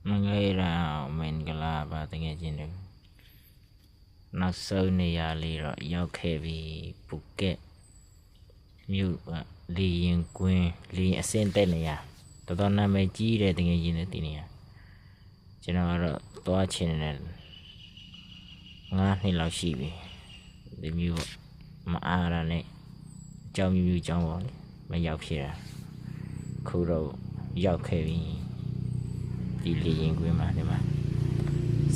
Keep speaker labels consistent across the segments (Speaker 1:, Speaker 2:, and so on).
Speaker 1: Mangaira Mangala Batangajin Not so near Lira Yok Heavy Phuket Mute Lee Queen Lee Ascentenia The Donna may G rating in Tinia General Toachin Ngani Lao Shibi The Mu Maarane Jam Yu Jam May Yok here Kuro Yok Heavyဒီလေရင်ကွင်းမှာဒီမှာ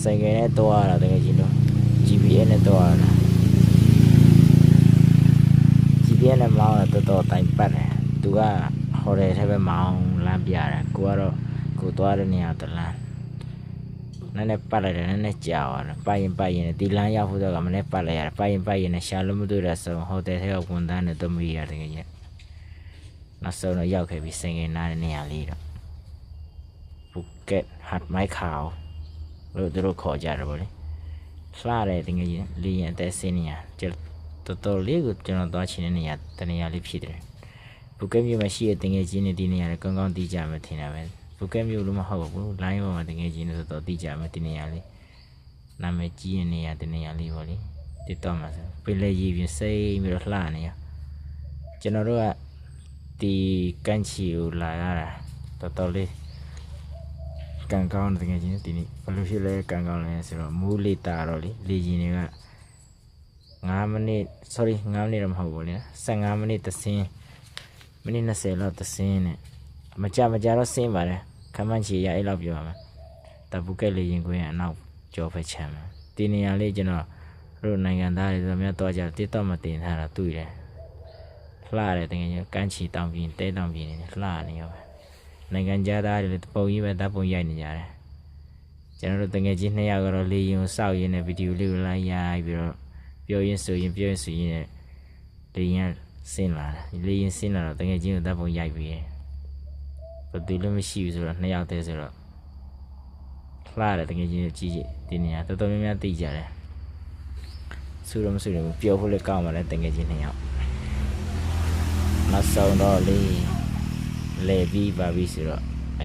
Speaker 1: ဆိုင်ကယ်နဲ့တော့ရတာတကယ်ကြီးတော့ GPS နဲ့တော့ရတာ GPS နဲ့မောင်းတာတော်တိုင်ပတ်တယ်သူကဟိုတယ်ထဲပဲမောင်းလမ်းပြတယ်ကိုကတော့ကိုသွားတဲ့နေရာတလမ်းနည်းနည်းပတ်လိုက်တယ်နည်းနည်းကြာသွားတယ်ပတ်ရင်ဒီလမ်းရောက်ဖို့တော့ကမနေ့ပတ်လိုက်ရတယ်ပတ်ရင်ရှာလို့မတွေ့တဲ့ဆိုဟိုတယ်ထဲကဝန်ထမ်းနဲ့တော့မရတကယ်ကြီးနောက်ဆုံးတော့ရောက်ခဲ့ပြီးဆိုင်ကယ်နားတဲ့နေရာလေးတော့Phuket หัดไม้ขาวเราขอจารบ่เลยสลาเลยตงကြီးလေရင်အသက်ဆင်းနေရတော်တော်လေးကိုကျွန်တော်သွားချင်တဲ့နေရာတနေရာလေးဖြစ်တယ် Phuket မြို့မှာရှိတဲ့တငယ်ချင်းတွေဒီနေရာလေးကောင်းကောင်းသိကြမှထင်တာပဲ Phuket မြို့လို့မဟုတ်ဘူး line ပေါ်မှာတငယ်ချင်းတွေဆိုတော့သိကြမှဒီနေရာလေးနာမည်ကြီးတဲ့နေရာဒီနေရာလေးပေါ့လေတိတော့မှာဆိုပင်လေကြီးပြင်စိတ်ပြီးတော့လှနေရကျွန်တော်တို့ကဒီကန့်ချီကိုလာရတာတော်တော်လေးကန်ကောင်းတကယ်ချင်းဒီနေ့ဘယ်လိုဖြစ်လဲကန်ကောင်းလဲဆိုတော့မူးလေးတာတော့လေရင်တွေက5မိနစ် sorry 5မိနစ်တော့မဟုတ်ဘူးလေ15မိနစ်သစင်းမိနစ်20လောက်သစင်းနဲ့မကြတော့ဆင်းပါတယ်ခမန်းချီရအဲ့လောက်ပြောရမှာတပူကက်လေရင်ကွင်းအနောက်ကြောဖက်ချမ်းမှာဒီနေရာလေးကျွန်တော်တို့နိုင်ငံသားတွေဆိုများတော့ကြတစ်တော့မတင်ထားတာတွေ့တယ်လှတယ်တကယ်ချင်းကန်းချီတောင်ပြင်းတဲတောင်ပြင်းနေလှနေရောနိုင်ငံသားတွေပုံကြီးပဲတပ်ပုံရိုက်နေကြတယ်ကျွန်တော်တို့တကယ်ကြီး2ယောက်ကတော့လေရင်စောက်ရင်းနဲ့ဗီဒီယိုလေးကိုလိုက်ရိုက်ပြီးတော့ပြောရင်းဆိုရင်လေရင်ဆင်းလာတယ်လေရင်ဆင်းလာတော့တကယ်ကြီးကိုတပ်ပုံရိုက်ပြီးဘယ်သူလည်းမရှိဘူးဆိုတော့2ယောက်တည်းဆိုတော့လှတယ်တကယ်ကြီးကြီးဒီနေရာတော်တော်များများသိကြတယ်ဆူတော့မဆူတော့ပျော်ဖို့လည်းကောင်းပါလေတကယ်ကြီး2ယောက်နောက်ဆုံးတော့လေပြီးပါပြီဆိုတော့